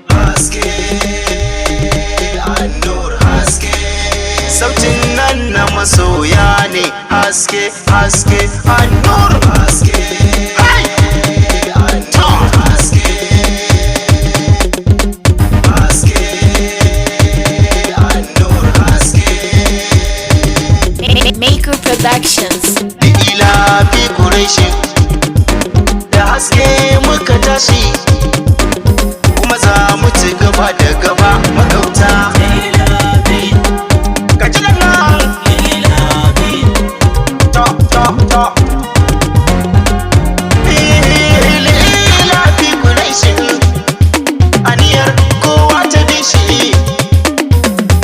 Haske An-Nur haske, sautin nan na masoya ne. Haske haske An-Nur haske, An-Nur haske, haske An-Nur haske. Maker Productions. Ila fi Quraishi, da haske muka tashi, kuma za mu ci gaba da gaba magauta. Ka ji nan ta ila fi Quraishi, aniyar kowa ta bi shi.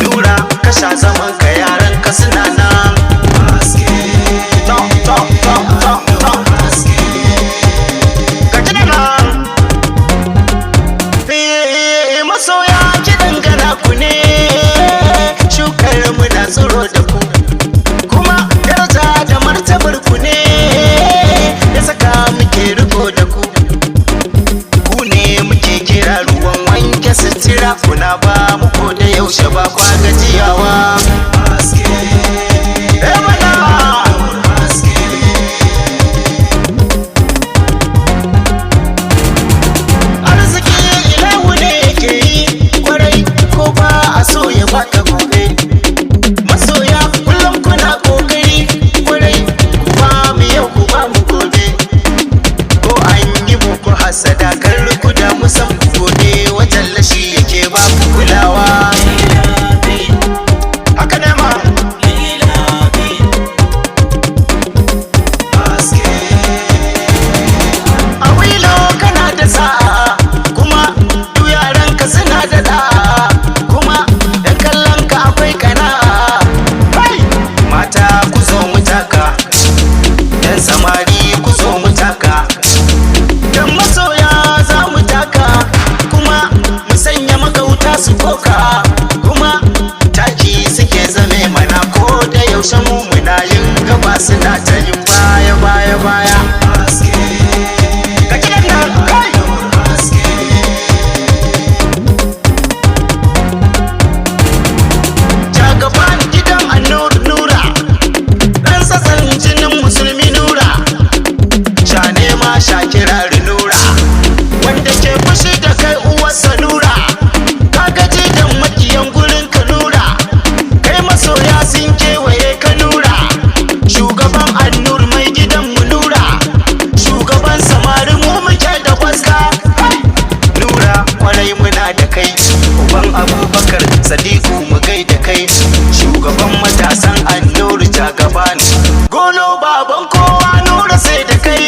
Nura ka sha zaman ka, yaran ka suna nan. Masoya kiɗan gana ku ne, shukar muna tsoro da ku, kuma daraja da martabar ku ne ya saka muke riko da ku. Ku ne muke kira ruwan wanke sutura, kuna ba mu ko da yaushe ba kwa gajiyawa. Sadakar ku da musan gode wajen lashi yake ba ku kulawa. Haka ne ma a wilo kana da sa'a, kuma duk yaran ka suna da da'a, kuma yan kallon ka akwai kana'a. Mata ku zo mu taka, yan samari ku zo mu taka, dan masoya za mu taka, kuma mu sanya magauta su koka, kuma taki suke zame mana ko da yaushe mu muna yin gaba suna ta yin baya baya baya. Ka kiɗan nan kai jagaban gidan An-Nur Nura, ɗan sassan jinin musulmi Nura, sha nema sha kirari Nura, wanda ke fushi da kai uwarsa Nura, ka gaji da makiyan gurin ka Nura, kai masoya sun kewaye ka Nura, shugaban An-Nur mai gidan mu Nura, shugaban samari mu muke da kwaska. Nura kwarai muna da kai, uban Abubakar Sadiku mu gaida kai, shugaban matasan An-Nur jagaban, golo baban kowa Nura sai da kai.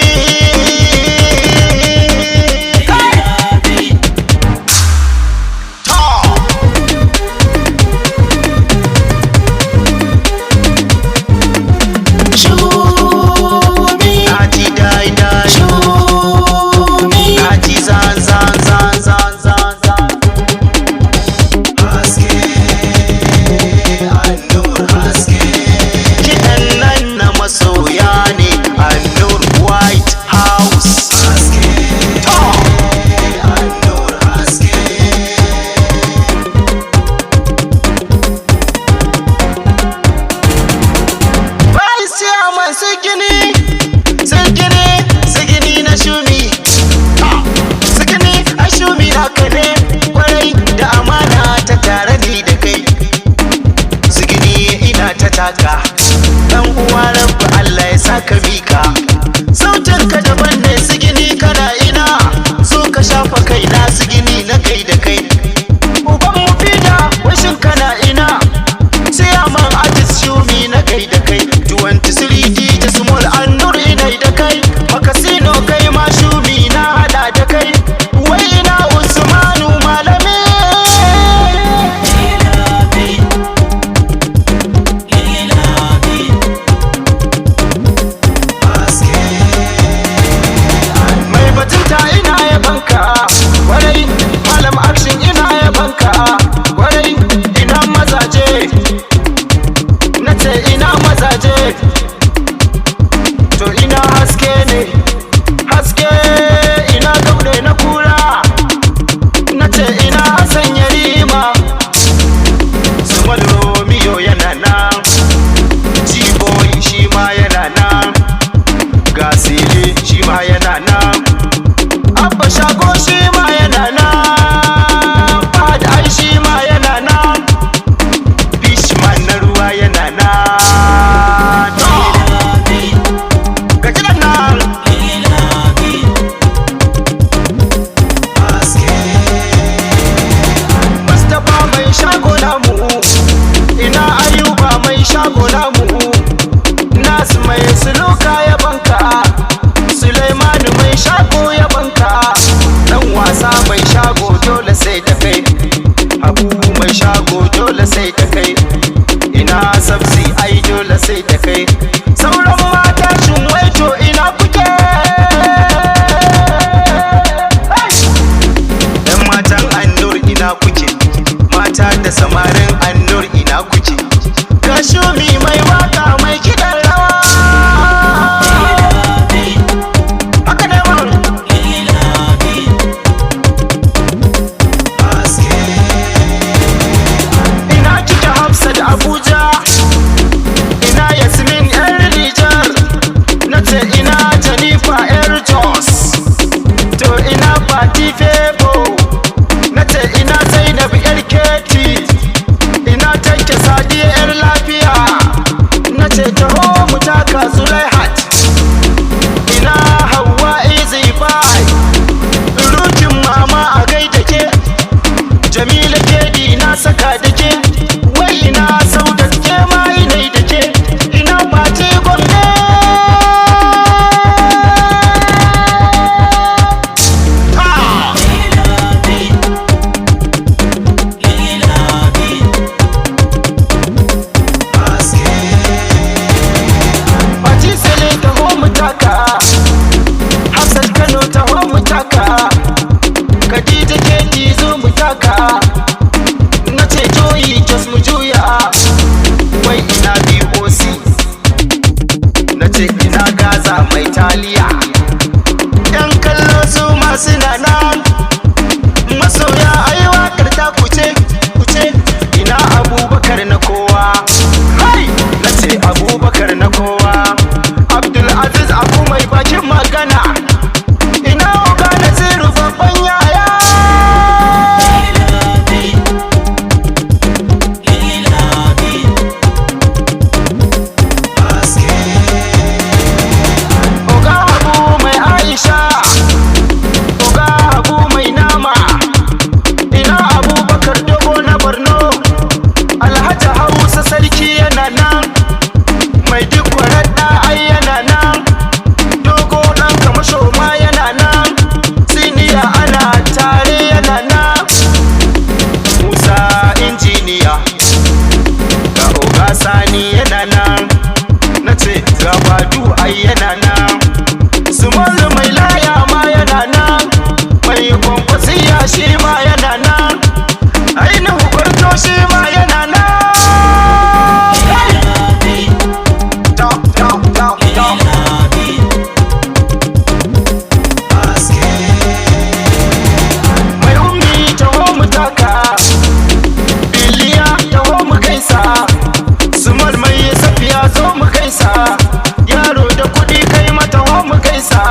Sigini na shumi, sigini a shumi naka ne, kwarai da amana ta tare ni da kai. Sigini ina ta taka, dan uwa rabba Allah ya saka mika, sautin ka daban ne sigini kana ina, so ka shafa kaina sigini na kai da kai. Uban mu fida washin kana ina, sai aman artist shumi na kai da kai. 23D ta small An-Nur ina da kai, makasino kai ma shumi na hada da kai, wai ina Usmanu malami. shi ma yana nan, Abba Shago shi ma yana nan, Fahad ai shi ma yana nan, Fishman na ruwa yana nan. Ga kiɗan nan Mustapha mai shago namu, ina Ayuba mai shago namu, Nas mai suluka ya banka, Suleimanu mai shago ya banka, dan wasa mai shago dole sai da kai, Habu mai shago dole sai da kai, ina Sabsi ai dole sai da kai, sauran mata shin waito ina kuke? Yan matan Annur ina kuke? Mata da samarin Annur ina kuke? Ga Shumi mai waka mai kiɗan rawa, haka ne man. Ina kike Hafsat Abuja, ina Yasmin yar Nijar, nace ina Janifa yar Jos, to ina Fati Febo, nace ina Zainab yar Keti, ina Tanke Sadiya yar lafiya, nace taho mu taka Zulaihat, ina Hauwa Easy Buy, rukin mama a gaida ke, Jamila Kedi na saka da ke, wai ina Saudat ke ma inai da ke, ina Fati Gombe. Fati Sele taho mu taka, Hafsat Kano taho mu taka, Khadija Kedi zo mu taka, nace Joyi Jos mu juya, wai ina BOC, nace ina Gaza mai taliya, yan kallo su ma suna nan, masoya ai wakar ta kuce kuce, ina Abubakar na kowa, hai nace Abubakar na kowa, Abdul Aziz Abu mai bakin magana, ina Oga Naziru babban yaya. Oga Habu mai Aisha, Oga Habu mai nama, ina Abubakar Dogo na Borno, Alhaji Hausa sarki yana nan, mai duk waradda ai yana nan, Dogo ɗan kamasho ma yana nan, Siniya ana tare yana nan, Musa injiniya, ga Oga Sani yana nan, nace ga Badu ai yana nan, Sumolu mai laya ma yana nan, mai kwankwasiya shi ma yana nan, ainihin gwarto shi ma yana nan. Top, top, top, top. Mai ummi taho mu taka, Biliya taho mu gaisa, Sumal mai safiya zo mu gaisa, yaro da kuɗi kai ma taho mu gaisa,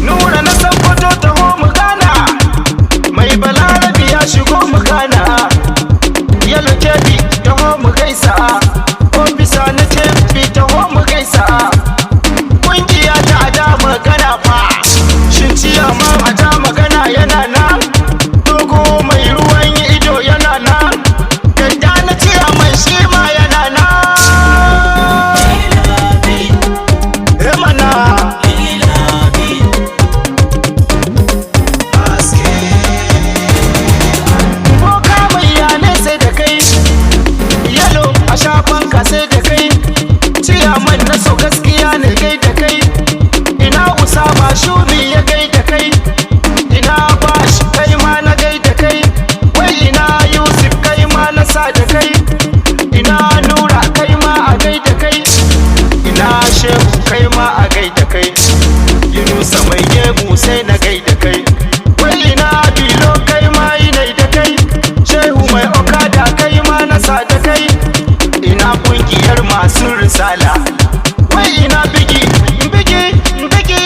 Nura na Sokoto taho mu gana, mai Balarabi ya shigo mu gana, Yalo Kebi taho mu gaisa, Ofisa na Kebi taho mu gaisa, ƙungiya ta ada magana fa, shin ciyama ada magana yana nan, Dogo mai ruwan ido yana nan, Ganda na ciyaman shi ma yana nan. Mana boka mai yane sai da kai, Yalo a shafan ka sai da kai, ciyaman na so gaskiya ne gai da kai, ina Usama Shumi ya gai da kai, ina Bash kai ma na gai da kai, wai ina Yusuf kai ma na sa da kai, ina Nura kai ma a gai da kai, ina Shehu kai ma a gai da kai, Yunusa mai gebu sai na gai da kai, wai ina Bilo kai ma inai da kai, Shehu mai Okada kai ma na sa da kai, ina ƙungiyar masu risala, wai ina bigi bigi bigi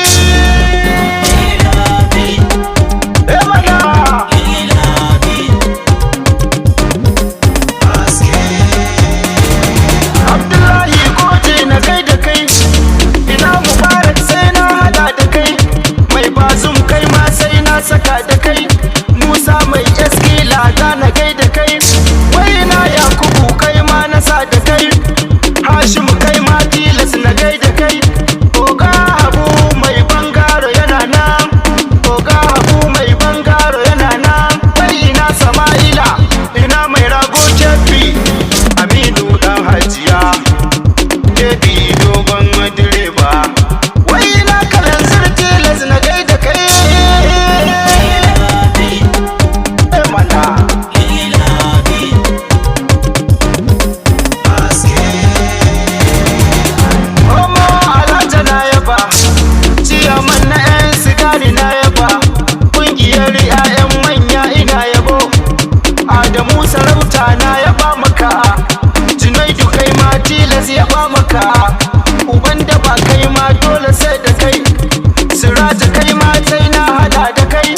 Siraja kai ma sai na hada da kai,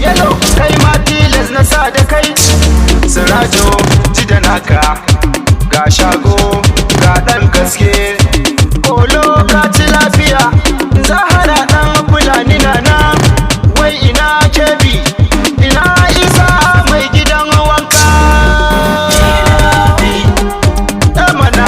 yalo kai ma tilas na sa da kai. Sirajo ji da naka, ga shago ga ɗan gaske, kolo ka ci lafiya. Zahara ɗan Fulani na wai ina Kebi, ina Isa mai gidan wanka. Mana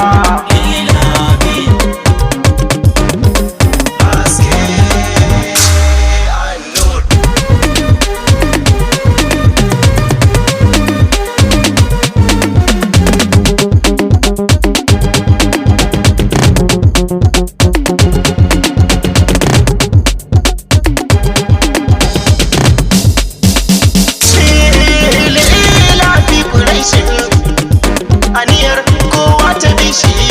aniyar kowa ta bi shi.